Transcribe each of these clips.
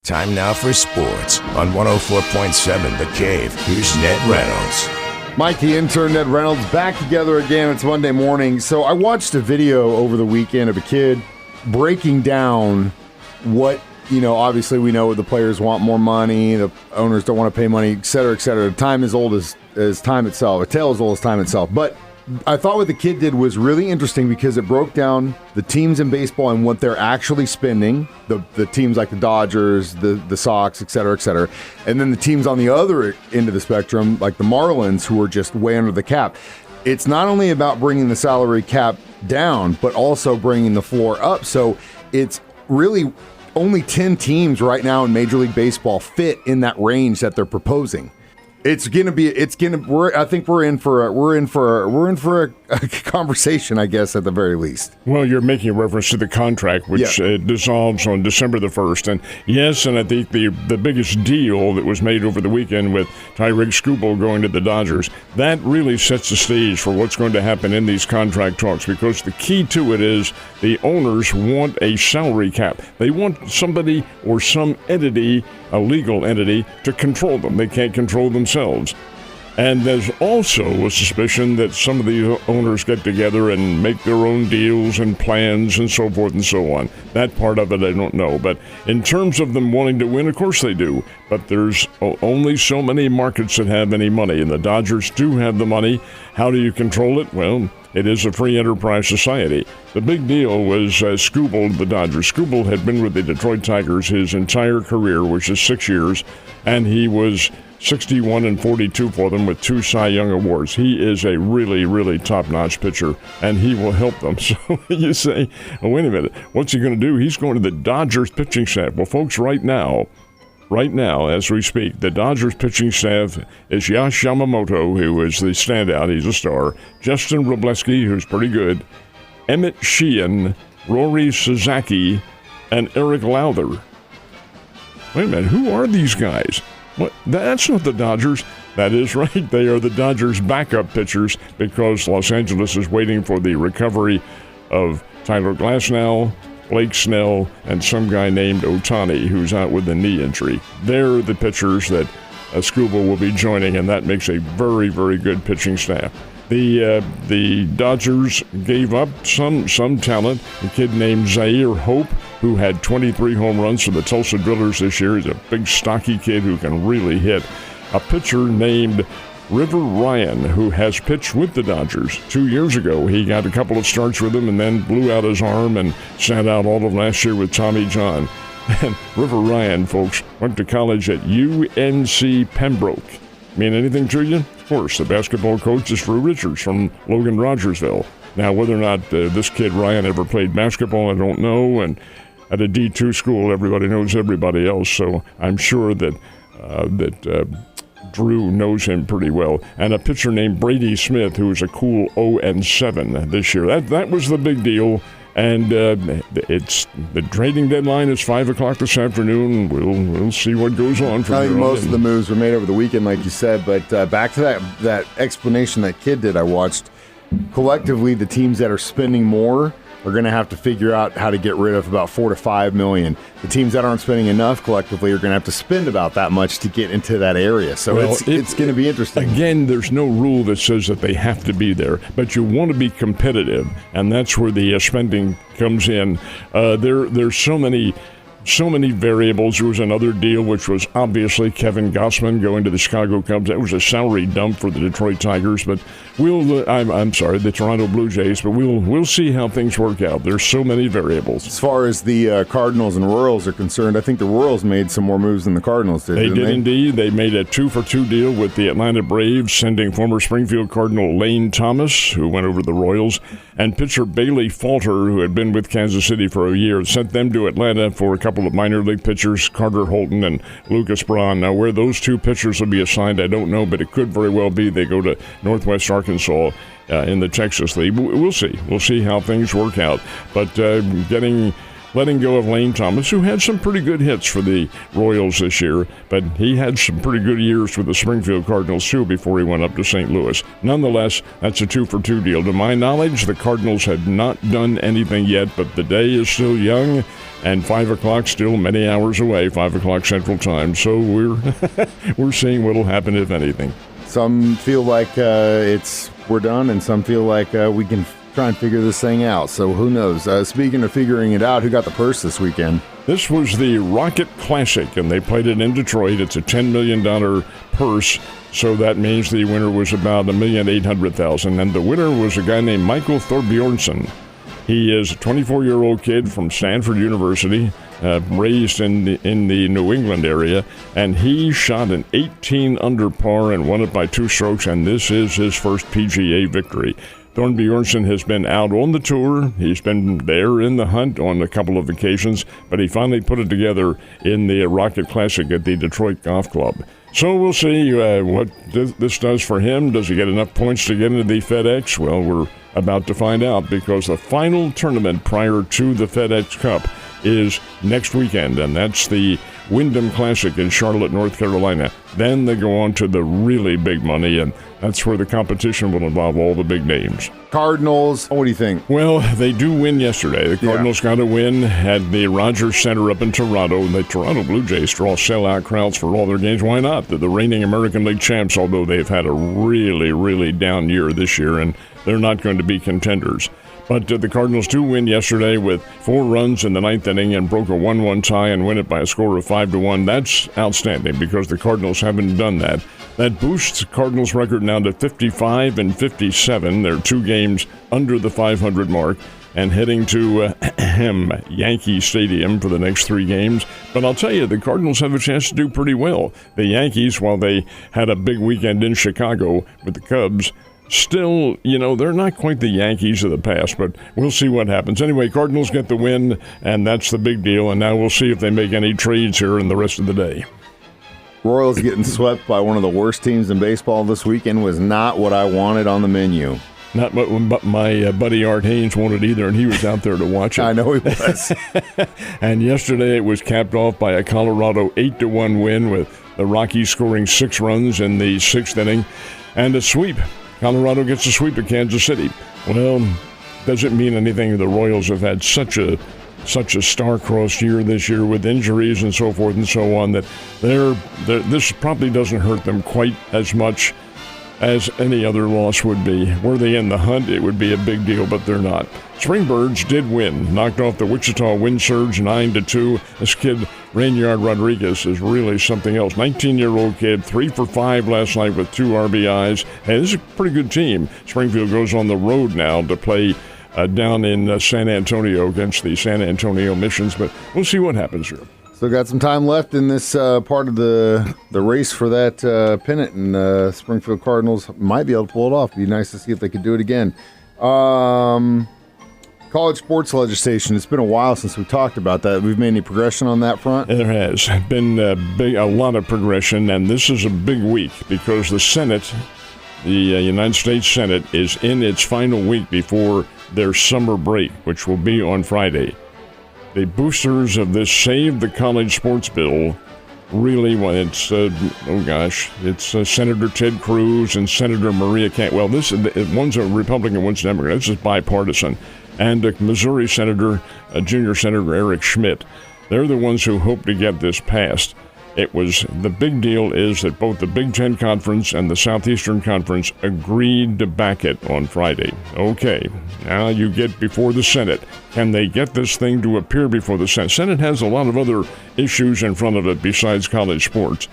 Time now for sports on 104.7 The Cave. Here's Ned Reynolds. Mike, the intern, Ned Reynolds, back together again. It's Monday morning. So I watched a video over the weekend of a kid breaking down what, obviously we know the players want more money, the owners don't want to pay money, et cetera, et cetera. Time is old as time itself. A tale as old as time itself. But I thought what the kid did was really interesting because it broke down the teams in baseball and what they're actually spending, the teams like the Dodgers, the Sox, et cetera, and then the teams on the other end of the spectrum, like the Marlins, who are just way under the cap. It's not only about bringing the salary cap down, but also bringing the floor up. So it's really only 10 teams right now in Major League Baseball fit in that range that they're proposing. I think we're in for a conversation, I guess, at the very least. Well, you're making a reference to the contract, which dissolves on December the 1st. And yes, and I think the biggest deal that was made over the weekend with Tyrick Skubal going to the Dodgers, that really sets the stage for what's going to happen in these contract talks, because the key to it is the owners want a salary cap. They want somebody or some entity, a legal entity, to control them. They can't control themselves. And there's also a suspicion that some of the owners get together and make their own deals and plans and so forth and so on. That part of it I don't know. But in terms of them wanting to win, of course they do. But there's only so many markets that have any money, and the Dodgers do have the money. How do you control it? Well, it is a free enterprise society. The big deal was Skubal to the Dodgers. Skubal had been with the Detroit Tigers his entire career, which is 6 years, and he was 61-42 for them with 2 Cy Young awards. He is a really, really top-notch pitcher, and he will help them. So you say, oh, wait a minute, what's he going to do? He's going to the Dodgers pitching staff. Well, folks, right now, as we speak, the Dodgers pitching staff is Yash Yamamoto, who is the standout. He's a star. Justin Wrobleski, who's pretty good. Emmett Sheehan, Rory Sasaki, and Eric Lowther. Wait a minute, who are these guys? What? That's not the Dodgers. That is right. They are the Dodgers' backup pitchers because Los Angeles is waiting for the recovery of Tyler Glasnow, Blake Snell, and some guy named Ohtani, who's out with a knee injury. They're the pitchers that Skubal will be joining, and that makes a very, very good pitching staff. The Dodgers gave up some talent. A kid named Zaire Hope, who had 23 home runs for the Tulsa Drillers this year. He's a big, stocky kid who can really hit. A pitcher named River Ryan, who has pitched with the Dodgers 2 years ago. He got a couple of starts with them and then blew out his arm and sat out all of last year with Tommy John. And River Ryan, folks, went to college at UNC Pembroke. Mean anything to you? Of course, the basketball coach is Drew Richards from Logan Rogersville. Now, whether or not this kid Ryan ever played basketball, I don't know. And at a D2 school, everybody knows everybody else. So I'm sure that Drew knows him pretty well. And a pitcher named Brady Smith, who is a cool 0-7 this year. That was the big deal. And it's the trading deadline is 5 o'clock this afternoon. We'll see what goes on from here on. I think most of the moves were made over the weekend, like you said. But back to that explanation that kid did, I watched. Collectively, the teams that are spending more are going to have to figure out how to get rid of about $4 to $5 million. The teams that aren't spending enough collectively are going to have to spend about that much to get into that area. So it's going to be interesting. Again, there's no rule that says that they have to be there, but you want to be competitive, and that's where the spending comes in. There's so many variables. There was another deal, which was obviously Kevin Gossman going to the Chicago Cubs. That was a salary dump for the Detroit Tigers, but the Toronto Blue Jays. But we'll see how things work out. There's so many variables. As far as the Cardinals and Royals are concerned, I think the Royals made some more moves than the Cardinals did. They did indeed. They made a 2-for-2 deal with the Atlanta Braves, sending former Springfield Cardinal Lane Thomas, who went over to the Royals, and pitcher Bailey Falter, who had been with Kansas City for a year, sent them to Atlanta for a couple of minor league pitchers, Carter Holton and Lucas Braun. Now, where those two pitchers will be assigned, I don't know, but it could very well be they go to Northwest Arkansas in the Texas League. We'll see. We'll see how things work out. But getting letting go of Lane Thomas, who had some pretty good hits for the Royals this year, but he had some pretty good years with the Springfield Cardinals, too, before he went up to St. Louis. Nonetheless, that's a 2-for-2 deal. To my knowledge, the Cardinals have not done anything yet, but the day is still young, and 5 o'clock still many hours away, 5 o'clock Central Time. So we're seeing what'll happen, if anything. Some feel like we're done, and some feel like we can try and figure this thing out. So who knows? Speaking of figuring it out, who got the purse this weekend? This was the Rocket Classic, and they played it in Detroit. It's a $10 million purse, so that means the winner was about $1,800,000. And the winner was a guy named Michael Thorbjornsson. He is a 24-year-old kid from Stanford University, raised in the New England area, and he shot an 18 under par and won it by 2 strokes, and this is his first PGA victory. Thorbjornsson has been out on the tour. He's been there in the hunt on a couple of occasions, but he finally put it together in the Rocket Classic at the Detroit Golf Club. So we'll see what this does for him. Does he get enough points to get into the FedEx? Well, we're about to find out, because the final tournament prior to the FedEx Cup is next weekend, and that's the Wyndham Classic in Charlotte, North Carolina. Then they go on to the really big money, and that's where the competition will involve all the big names. Cardinals, what do you think? Well, they do win yesterday. The Cardinals got a win at the Rogers Center up in Toronto, and the Toronto Blue Jays draw sellout crowds for all their games. Why not? They're the reigning American League champs, although they've had a really, really down year this year, and they're not going to be contenders. But the Cardinals do win yesterday with 4 runs in the 9th inning and broke a 1-1 tie and win it by a score of 5-1. That's outstanding, because the Cardinals haven't done that. That boosts the Cardinals' record now to 55-57. They're 2 games under the 500 mark and heading to Yankee Stadium for the next 3 games. But I'll tell you, the Cardinals have a chance to do pretty well. The Yankees, while they had a big weekend in Chicago with the Cubs, still, they're not quite the Yankees of the past, but we'll see what happens. Anyway, Cardinals get the win, and that's the big deal, and now we'll see if they make any trades here in the rest of the day. Royals getting swept by one of the worst teams in baseball this weekend was not what I wanted on the menu. Not what my buddy Art Haynes wanted either, and he was out there to watch it. I know he was. And yesterday it was capped off by a Colorado 8-1 win, with the Rockies scoring 6 runs in the 6th inning, and a sweep. Colorado gets a sweep of Kansas City. Well, doesn't mean anything. The Royals have had such a star-crossed year this year with injuries and so forth and so on, that this probably doesn't hurt them quite as much as any other loss would be. Were they in the hunt, it would be a big deal, but they're not. Springbirds did win, knocked off the Wichita Wind Surge 9-2. This kid, Rainyard Rodriguez, is really something else. 19-year-old kid, 3 for 5 last night with 2 RBIs. Hey, this is a pretty good team. Springfield goes on the road now to play down in San Antonio against the San Antonio Missions, but we'll see what happens here. Still got some time left in this part of the race for that pennant, and Springfield Cardinals might be able to pull it off. It'd be nice to see if they could do it again. College sports legislation. It's been a while since we talked about that. We've made any progression on that front? There has been a lot of progression, and this is a big week because the Senate, the United States Senate, is in its final week before their summer break, which will be on Friday. The boosters of this Save the College Sports Bill really want it's Senator Ted Cruz and Senator Maria Cantwell. One's a Republican, one's a Democrat. This is bipartisan. And Missouri Senator, Junior Senator Eric Schmidt. They're the ones who hope to get this passed. The big deal is that both the Big Ten Conference and the Southeastern Conference agreed to back it on Friday. Okay, now you get before the Senate. Can they get this thing to appear before the Senate? Senate has a lot of other issues in front of it besides college sports.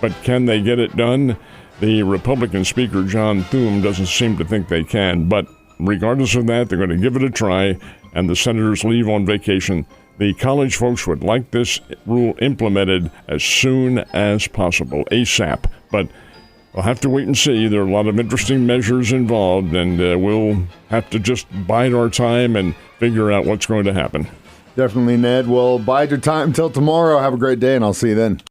But can they get it done? The Republican Speaker, John Thune, doesn't seem to think they can. But regardless of that, they're going to give it a try, and the senators leave on vacation. The college folks would like this rule implemented as soon as possible, ASAP. But we'll have to wait and see. There are a lot of interesting measures involved, and we'll have to just bide our time and figure out what's going to happen. Definitely, Ned. Well, bide your time until tomorrow. Have a great day, and I'll see you then.